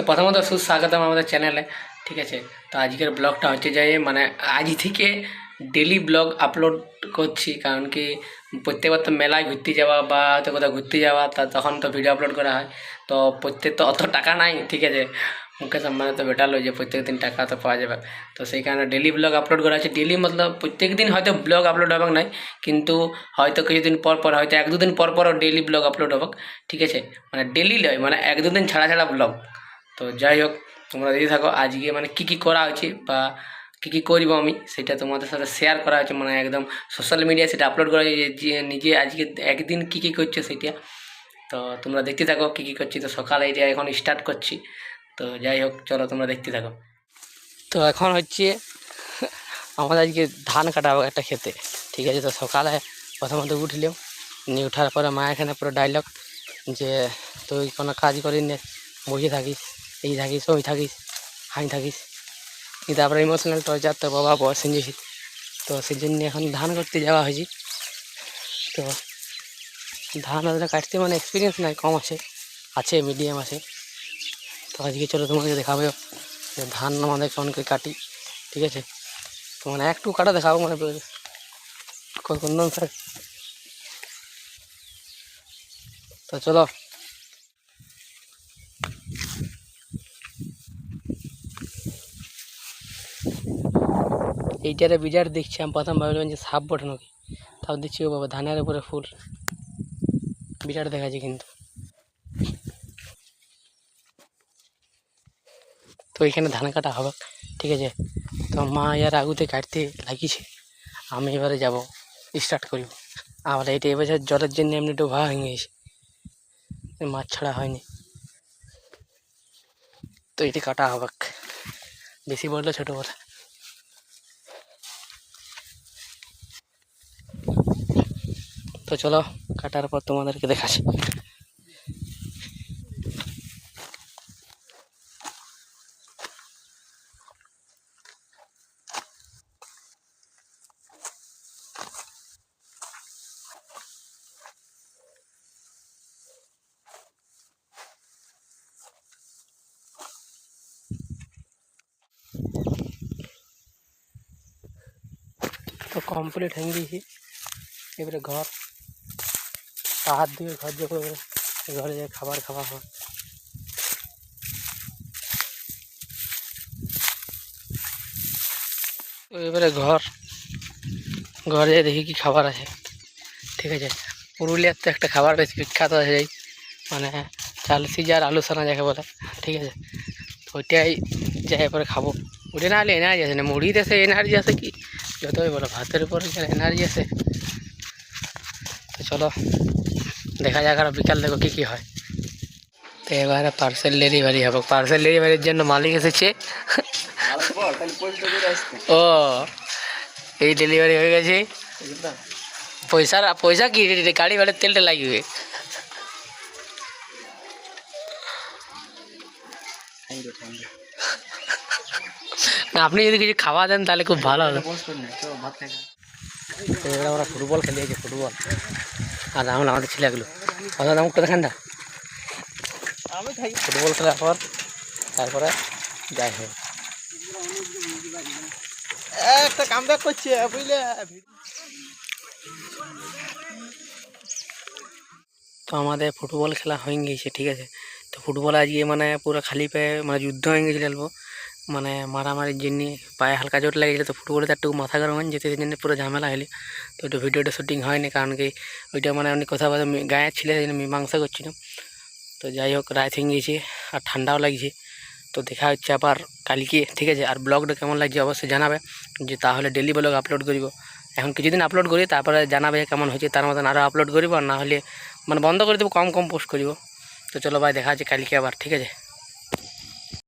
প্রথমত সুস্বাগতম আমাদের চ্যানেলে। ঠিক আছে, তো আজকের ব্লগটা হচ্ছে যে মানে আজ থেকে ডেলি ব্লগ আপলোড করছি, কারণ কি প্রত্যেকবার তো মেলায় ঘুরতে যাওয়া বা হয়তো কোথাও ঘুরতে যাওয়া তখন তো ভিডিও আপলোড করা হয়। তো প্রত্যেক তো অত টাকা নাই, ঠিক আছে, মুকেশ আম্বানি তো বেটালো যে প্রত্যেক দিন টাকা তো পাওয়া যাবে। তো সেই কারণে ডেলি ব্লগ আপলোড করা হচ্ছে। ডেলি মতলব প্রত্যেক দিন হয়তো ব্লগ আপলোড হবে নাই, কিন্তু হয়তো কিছুদিন পর পর হয়তো এক দুদিন পর পরও ডেলি ব্লগ আপলোড হবে। ঠিক আছে, মানে ডেলি নয়, মানে এক দুদিন ছাড়া ছাড়া ব্লগ। তো যাই হোক, তোমরা দেখতে থাকো আজকে মানে কী কী করা হয়েছে বা কী কী করব আমি সেটা তোমাদের সাথে শেয়ার করা হয়েছে, মানে একদম সোশ্যাল মিডিয়ায় সেটা আপলোড করা হয়েছে যে নিজে আজকে একদিন কী কী করছে সেটা। তো তোমরা দেখতে থাকো কী কী করছি। তো সকালে এটা এখন স্টার্ট করছি। তো যাই হোক, চলো তোমরা দেখতে থাকো। তো এখন হচ্ছে আমাদের আজকে ধান কাটাবো একটা খেতে। ঠিক আছে, তো সকালে প্রথমত উঠলাম, নিয়ে ওঠার পরে মা এখানে পুরো ডায়লগ যে তুই কোনো কাজ করি নে, বসে থাকিস, এই থাকিস ওই থাকিস, হাই থাকিস। কিন্তু তারপরে ইমোশনাল টর্চার তো বাবা বয়স নিয়েছি, তো সেই জন্য এখন ধান করতে যাওয়া হয়েছে। তো ধান আসলে কাটতে মানে এক্সপিরিয়েন্স নাই, কম আছে, আছে মিডিয়াম আছে। তো আজকে চলো তোমাকে দেখাবো যে ধান আমাদের কেমন করে কাটি। ঠিক আছে, তো মানে একটু কাটা দেখাবো, মানে কোন স্যার। তো চলো, এইটারে বিজার দেখছি আমি প্রথম ভাবলাম যে সাপ বটে নাকি, তাও দেখছি ও বাবা ধানের উপরে ফুল, বিরাট দেখাচ্ছে কিন্তু। তো এখানে ধান কাটা হবে। ঠিক আছে, তো মা ইয়ার আগুতে কাটতে লাগিয়েছে, আমি এবারে যাব স্টার্ট করিব। আবার এইটা এবছর জলের জন্য এমনি ডোভা হয়ে গেছে, মাছ ছাড়া হয়নি। তো এটি কাটা হবে, বেশি বললে ছোটো বলে। তো চলো কাটার পর তোমাদেরকে দেখাচ্ছি। তো কমপ্লিট হয়ে গিয়েছি, এবারে ঘর হাত দিয়ে ঘর যে করে ঘরে যে খাবার খাওয়া হয়। তো এবারে ঘরে দেখি কি খাবার আছে। ঠিক আছে, পুরুলিয়ার তো একটা খাবার বেশি বিখ্যাত আছে, মানে চাল সিজা আর আলু সানা যাকে বলে। ঠিক আছে, তো ওইটাই যাই পরে খাবো। ওটা না হলে এনার্জি আছে না, মুড়িতে সে এনার্জি আছে কি যতই বলো, ভাতের উপরে যারা এনার্জি আছে। তো চলো দেখা যাক আর বিকাল দেখো কী কী হয়। তো এবারে পার্সেল ডেলিভারি হবে, পার্সেল ডেলিভারির জন্য মালিক এসেছে। ও এই ডেলিভারি হয়ে গেছে, পয়সা কি গাড়ি ভাড়ার তেলটা লাগবে। না আপনি যদি কিছু খাওয়া দেন তাহলে খুব ভালো হবে। এবার আমরা ফুটবল খেলিয়েছি, ফুটবল আর রাহুল আমাদের ছেলেগুলো কথা দাম করে ঠান্ডা ফুটবল খেলার পর তারপরে যাই হোক একটা কাম ব্যাক করছে বুঝলে। তো আমাদের ফুটবল খেলা হয়ে গিয়েছে। ঠিক আছে, তো ফুটবল আজকে মানে পুরো খালি পায়ে মানে যুদ্ধ হয়ে গেছিল অল্প, মানে মারামারির জন্য পায়ে হালকা চোট লেগেছিলো। তো ফুটবলে তো একটু মাথা গরম হয়ে যেতে জন্য পুরো ঝামেলা হলি। তো একটু ভিডিওটা শুটিং হয়নি, কারণ কি ওইটা মানে অনেক কথা বলে গায়ের ছিল, সেই জন্য মীমাংসা করছিলাম। তো যাই হোক রাত হয়ে গিয়েছে আর ঠান্ডাও লাগছে। তো দেখা হচ্ছে আবার কালকে। ঠিক আছে, আর ব্লগটা কেমন লাগছে অবশ্যই জানাবে, যে তাহলে ডেলি ব্লগ আপলোড করিব। এখন কিছুদিন আপলোড করি, তারপরে জানাবে কেমন হয়েছে, তার মতন আরও আপলোড করিব, আর না হলে মানে বন্ধ করে দেবো, কম পোস্ট করিব। তো চলো ভাই দেখা আছে কালকে আবার। ঠিক আছে।